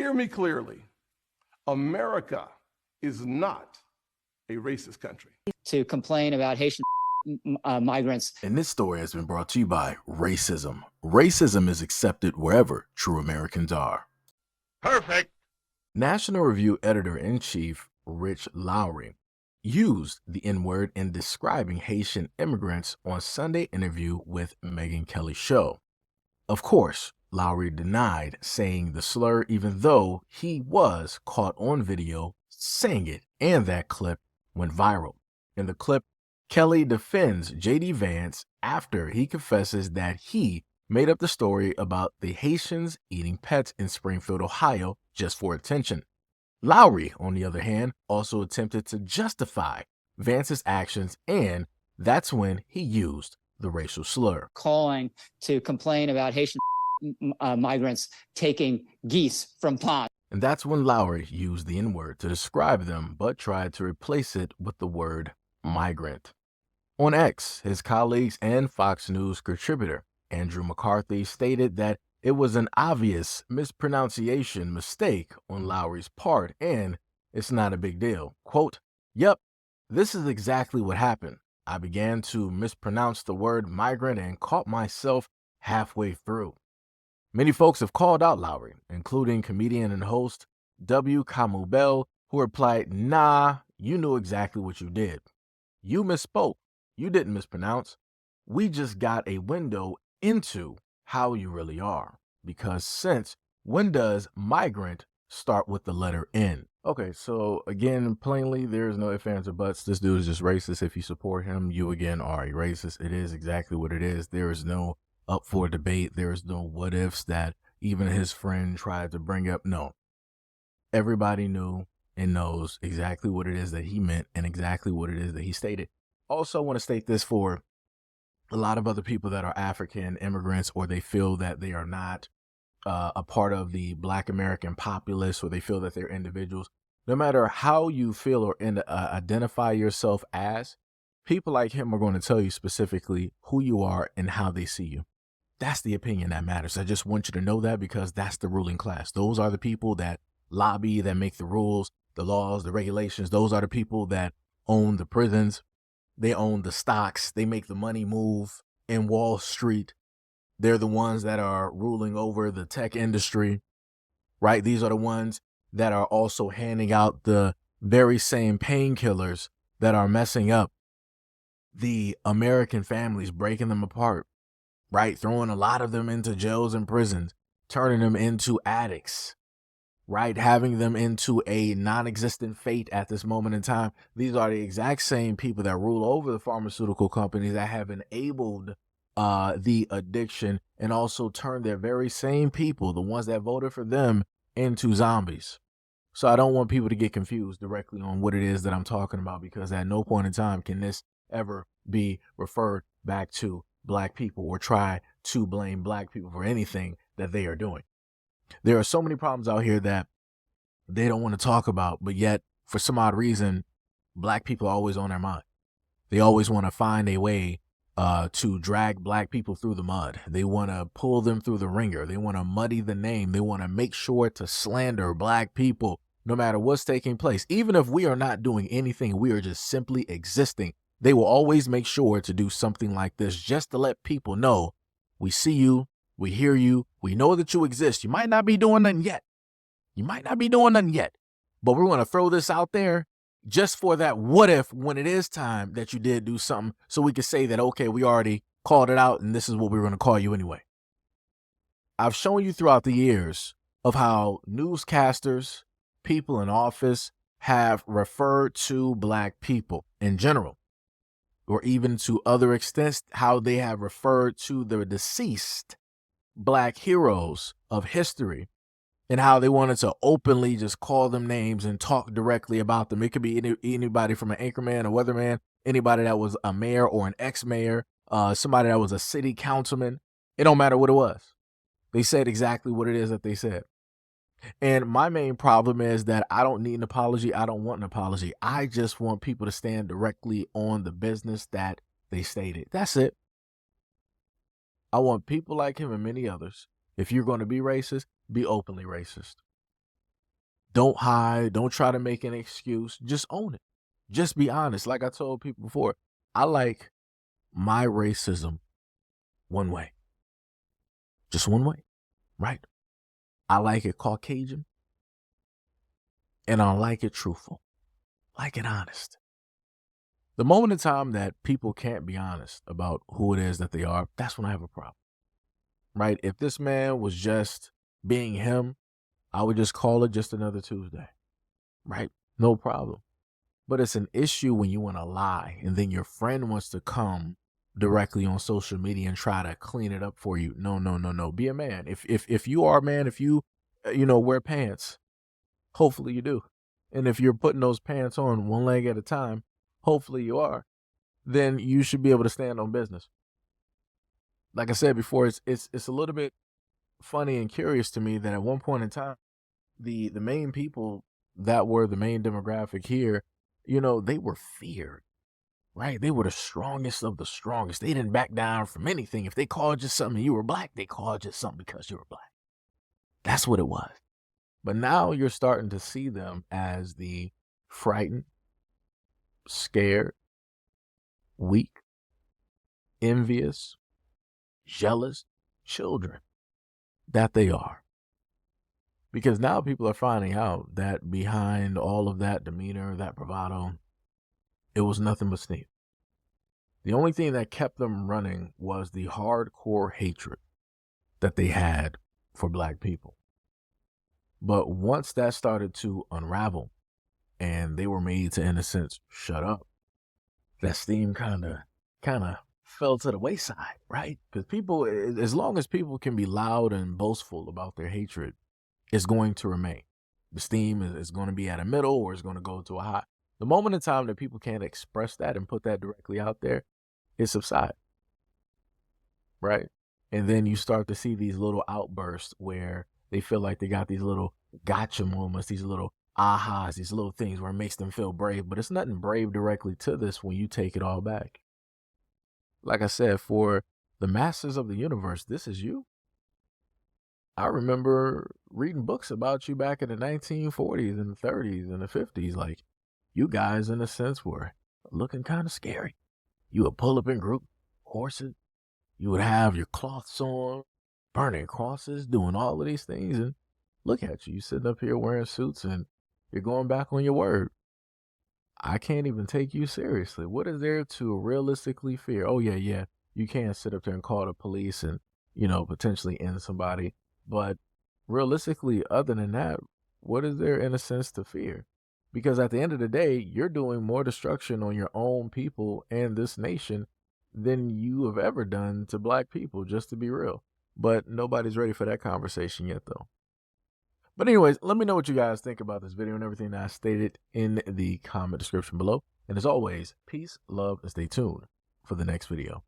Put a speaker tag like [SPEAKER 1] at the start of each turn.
[SPEAKER 1] Hear me clearly. America is not a racist country.
[SPEAKER 2] To complain about Haitian migrants.
[SPEAKER 3] And this story has been brought to you by racism. Racism is accepted wherever true Americans are.
[SPEAKER 1] Perfect.
[SPEAKER 3] National Review editor-in-chief Rich Lowry used the N-word in describing Haitian immigrants on Sunday interview with Megyn Kelly's show. Of course, Lowry denied saying the slur, even though he was caught on video saying it, and that clip went viral. In the clip, Kelly defends J.D. Vance after he confesses that he made up the story about the Haitians eating pets in Springfield, Ohio, just for attention. Lowry, on the other hand, also attempted to justify Vance's actions, and that's when he used the racial slur.
[SPEAKER 2] Calling to complain about Haitian migrants taking geese from ponds.
[SPEAKER 3] And that's when Lowry used the N-word to describe them, but tried to replace it with the word migrant. On X, his colleagues and Fox News contributor Andrew McCarthy stated that it was an obvious mispronunciation mistake on Lowry's part, and it's not a big deal. Quote, "Yep, this is exactly what happened. I began to mispronounce the word migrant and caught myself halfway through." Many folks have called out Lowry, including comedian and host W. Kamau Bell, who replied, "Nah, you knew exactly what you did. You misspoke. You didn't mispronounce. We just got a window into how you really are. Because since when does migrant start with the letter N?" Okay, so again, plainly, there's no ifs, ands, or buts. This dude is just racist. If you support him, you again are a racist. It is exactly what it is. There is no up for debate. There is no what ifs that even his friend tried to bring up. No. Everybody knew and knows exactly what it is that he meant and exactly what it is that he stated. Also, I want to state this for a lot of other people that are African immigrants, or they feel that they are not a part of the Black American populace, or they feel that they're individuals. No matter how you feel or identify yourself as, people like him are going to tell you specifically who you are and how they see you. That's the opinion that matters. I just want you to know that, because that's the ruling class. Those are the people that lobby, that make the rules, the laws, the regulations. Those are the people that own the prisons. They own the stocks. They make the money move in Wall Street. They're the ones that are ruling over the tech industry, right? These are the ones that are also handing out the very same painkillers that are messing up the American families, breaking them apart, right? Throwing a lot of them into jails and prisons, turning them into addicts, right? Having them into a non-existent fate at this moment in time. These are the exact same people that rule over the pharmaceutical companies that have enabled the addiction, and also turned their very same people, the ones that voted for them, into zombies. So I don't want people to get confused directly on what it is that I'm talking about, because at no point in time can this ever be referred back to Black people or try to blame Black people for anything that they are doing. There are so many problems out here that they don't want to talk about, but yet for some odd reason, Black people are always on their mind. They always want to find a way to drag Black people through the mud. They want to pull them through the ringer. They want to muddy the name. They want to make sure to slander Black people no matter what's taking place. Even if we are not doing anything, we are just simply existing. They will always make sure to do something like this just to let people know, we see you, we hear you, we know that you exist. You might not be doing nothing yet. But we're going to throw this out there just for that what if, when it is time that you did do something, so we could say that, okay, we already called it out and this is what we're going to call you anyway. I've shown you throughout the years of how newscasters, people in office have referred to Black people in general, or even to other extents, how they have referred to the deceased Black heroes of history, and how they wanted to openly just call them names and talk directly about them. It could be anybody from an anchorman, a weatherman, anybody that was a mayor or an ex-mayor, somebody that was a city councilman. It don't matter what it was. They said exactly what it is that they said. And my main problem is that I don't need an apology. I don't want an apology. I just want people to stand directly on the business that they stated. That's it. I want people like him and many others. If you're going to be racist, be openly racist. Don't hide. Don't try to make an excuse. Just own it. Just be honest. Like I told people before, I like my racism one way. Just one way, right? I like it Caucasian, and I like it truthful. Like it honest. The moment in time that people can't be honest about who it is that they are, that's when I have a problem, right? If this man was just being him, I would just call it just another Tuesday, right? No problem. But it's an issue when you want to lie and then your friend wants to come directly on social media and try to clean it up for you. No, no, no, no. Be a man. If you are a man, if you, wear pants, hopefully you do. And if you're putting those pants on one leg at a time, hopefully you are, then you should be able to stand on business. Like I said before, it's a little bit funny and curious to me that at one point in time, the main people that were the main demographic here, they were feared, right? They were the strongest of the strongest. They didn't back down from anything. If they called you something and you were black, they called you something because you were black. That's what it was. But now you're starting to see them as the frightened, scared, weak, envious, jealous children that they are. Because now people are finding out that behind all of that demeanor, that bravado, it was nothing but sneak. The only thing that kept them running was the hardcore hatred that they had for black people. But once that started to unravel and they were made to, in a sense, shut up, that steam kind of fell to the wayside, right? Because people, as long as people can be loud and boastful about their hatred, it's going to remain. The steam is going to be at a middle or it's going to go to a high. The moment in time that people can't express that and put that directly out there, it subsides, right? And then you start to see these little outbursts where they feel like they got these little gotcha moments, these little ahas, these little things where it makes them feel brave. But it's nothing brave directly to this when you take it all back. Like I said, for the masters of the universe, this is you. I remember reading books about you back in the 1940s and the 30s and the 50s. Like, you guys, in a sense, were looking kind of scary. You would pull up in group, horses. You would have your cloths on, burning crosses, doing all of these things. And look at you sitting up here wearing suits and you're going back on your word. I can't even take you seriously. What is there to realistically fear? Oh, yeah. You can't sit up there and call the police and, potentially end somebody. But realistically, other than that, what is there in a sense to fear? Because at the end of the day, you're doing more destruction on your own people and this nation than you have ever done to black people, just to be real. But nobody's ready for that conversation yet, though. But anyways, let me know what you guys think about this video and everything that I stated in the comment description below. And as always, peace, love, and stay tuned for the next video.